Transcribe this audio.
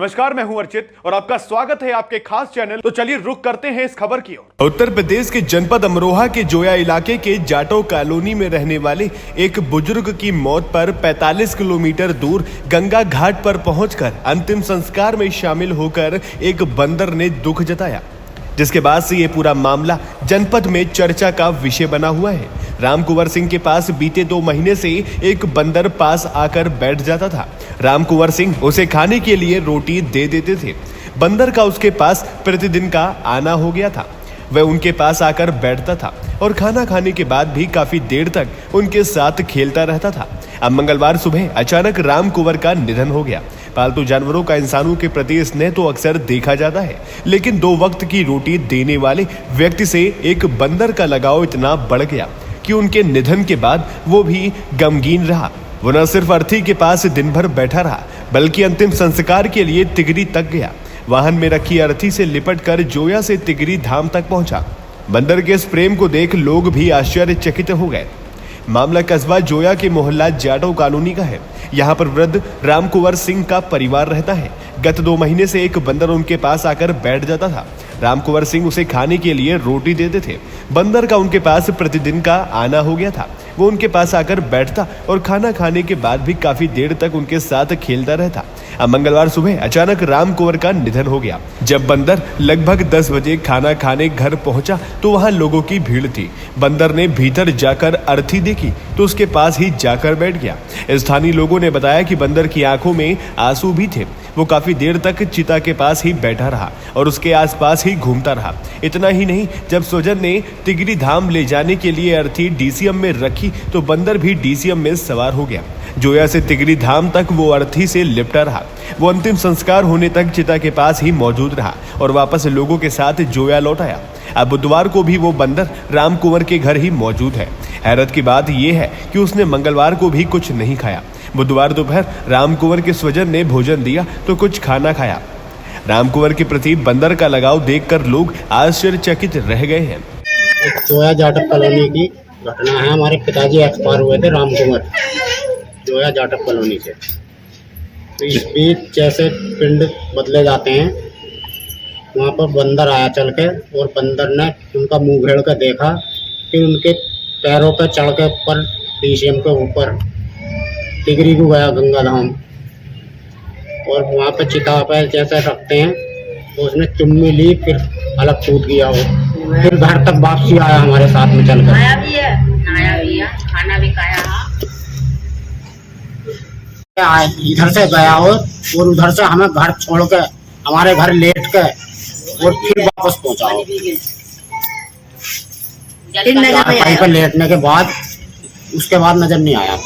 नमस्कार, मैं हूं अर्चित और आपका स्वागत है आपके खास चैनल। तो चलिए रुक करते हैं इस खबर की ओर। उत्तर प्रदेश के जनपद अमरोहा के जोया इलाके के जाटो कॉलोनी में रहने वाले एक बुजुर्ग की मौत पर 45 किलोमीटर दूर गंगा घाट पर पहुंचकर अंतिम संस्कार में शामिल होकर एक बंदर ने दुख जताया, जिसके बाद से ये पूरा मामला जनपद में चर्चा का विषय बना हुआ है। रामकुंवर सिंह के पास बीते 2 महीने से एक बंदर पास आकर बैठ जाता था। रामकुंवर सिंह उसे खाने के लिए रोटी दे देते थे। बंदर का उसके पास प्रतिदिन का आना हो गया था। वह उनके पास आकर बैठता था और खाना खाने के बाद भी काफी देर तक उनके साथ खेलता रहता था। अब मंगलवार सुबह अचानक रामकुंवर का निधन हो गया। पालतू जानवरों का इंसानों के प्रति स्नेह तो अक्सर देखा जाता है, लेकिन 2 वक्त की रोटी देने वाले व्यक्ति से एक बंदर का लगाव इतना बढ़ गया कि उनके निधन के बाद वो भी गमगीन रहा। वो न सिर्फ अर्थी के पास दिन भर बैठा रहा, बल्कि अंतिम संस्कार के लिए तिगरी तक गया। वाहन में रखी अर्थी से लिपट कर जोया से तिगरी धाम तक पहुंचा। बंदर के इस प्रेम को देख लोग भी आश्चर्यचकित हो गए। मामला कस्बा जोया के मोहल्ला जाटो कॉलोनी का है। यहाँ पर वृद्ध रामकुंवर सिंह का परिवार रहता है। गत 2 महीने से एक बंदर उनके पास आकर बैठ जाता था। रामकुंवर सिंह उसे खाने के लिए रोटी देते थे। बंदर का उनके पास प्रतिदिन का आना हो गया था। वो उनके पास आकर बैठता और खाना खाने के बाद भी काफी देर तक उनके साथ खेलता रहता। अब मंगलवार सुबह अचानक रामकुंवर का निधन हो गया। जब बंदर लगभग 10 बजे खाना खाने घर पहुंचा तो वहां लोगों की भीड़ थी। बंदर ने भीतर जाकर अर्थी देखी तो उसके पास ही जाकर बैठ गया। स्थानीय लोगों ने बताया कि बंदर की आंखों में आंसू भी थे। वो काफी देर तक चिता के पास ही बैठा रहा और उसके आसपास ही घूमता रहा। इतना ही नहीं, जब स्वजन ने तिगरी धाम ले जाने के लिए अर्थी डीसीएम में रखी तो बंदर भी डीसीएम में सवार हो गया। जोया से तिगरी धाम तक वो अर्थी से लिपटा रहा। वो अंतिम संस्कार होने तक चिता के पास ही मौजूद रहा और वापस लोगों के साथ जोया लौट आया। अब बुधवार को भी वो बंदर रामकुंवर के घर ही मौजूद है। हैरत की बात यह है कि उसने मंगलवार को भी कुछ नहीं खाया। बुधवार दोपहर रामकुंवर के स्वजन ने भोजन दिया तो कुछ खाना खाया। रामकुंवर के प्रति बंदर का लगाव देखकर लोग आश्चर्यचकित रह गए हैं। एक जोया जाटव कॉलोनी की घटना है। हमारे पिताजी एक्सपायर हुए थे रामकुंवर जोया जाटव कॉलोनी से। तो इस बीच जैसे पिंड बदले जाते हैं, वहाँ पर बंदर आया चल के और बंदर ने उनका मुंह घेर कर देखा। फिर उनके पैरों पर चढ़ के ऊपर डीसीएम के ऊपर तिगरी को गया गंगा धाम और वहाँ पे चिता पे जैसे रखते हैं तो उसने चुम्मी ली, फिर अलग कूद गया। वो फिर घर तक वापसी आया हमारे साथ में चलकर। आया भी है, नहाया भी है, खाना भी खाया। इधर से गया हो और उधर से हमें घर छोड़ के हमारे घर लेट के और फिर वापस पहुंचा हो। कहीं पर लेटने के बाद उसके बाद नजर नहीं आया।